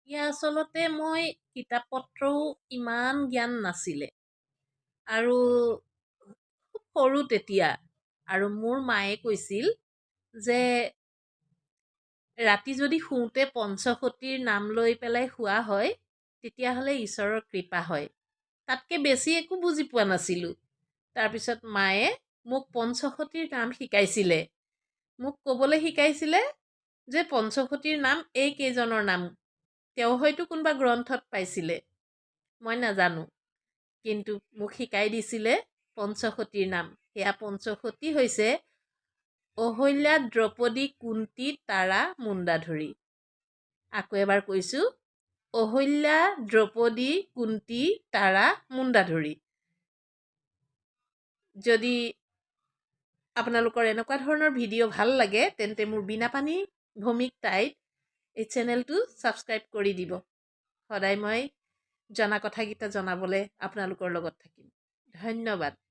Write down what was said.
আচলতে মই কিতাপ পত্ৰও ইমান জ্ঞান নাছিলে আৰু খুব সৰু তেতিয়া। আৰু মোৰ মায়ে কৈছিল যে ৰাতি যদি শুওঁতে পঞ্চসতীৰ নাম লৈ পেলাই শুৱা হয় তেতিয়াহ'লে ঈশ্বৰৰ কৃপা হয়। তাতকৈ বেছি একো বুজি পোৱা নাছিলোঁ। তাৰপিছত মায়ে মোক পঞ্চসতীৰ নাম শিকাইছিলে। মোক ক'বলৈ শিকাইছিলে যে পঞ্চসতীৰ নাম এইকেইজনৰ নাম। তেওঁ হয়তো কোনোবা গ্ৰন্থত পাইছিলে, মই নাজানো। কিন্তু মোক শিকাই দিছিলে পঞ্চসতীৰ নাম। সেয়া পঞ্চসতী হৈছে অহল্যা, দ্ৰৌপদী, কুন্তী, তাৰা, মুণ্ডাধৰী। আকৌ এবাৰ কৈছোঁ, অহল্যা, দ্ৰৌপদী, কুন্তী, তাৰা, মুণ্ডাধৰী। যদি আপোনালোকৰ এনেকুৱা ধৰণৰ ভিডিঅ' ভাল লাগে তেন্তে মোৰ বীণাপাণি ভৌমিক তাইত এই চেনেলটো ছাবস্ক্ৰাইব কৰি দিব। সদায় মই জনা কথাকেইটা জনাবলৈ আপোনালোকৰ লগত থাকিম। ধন্যবাদ।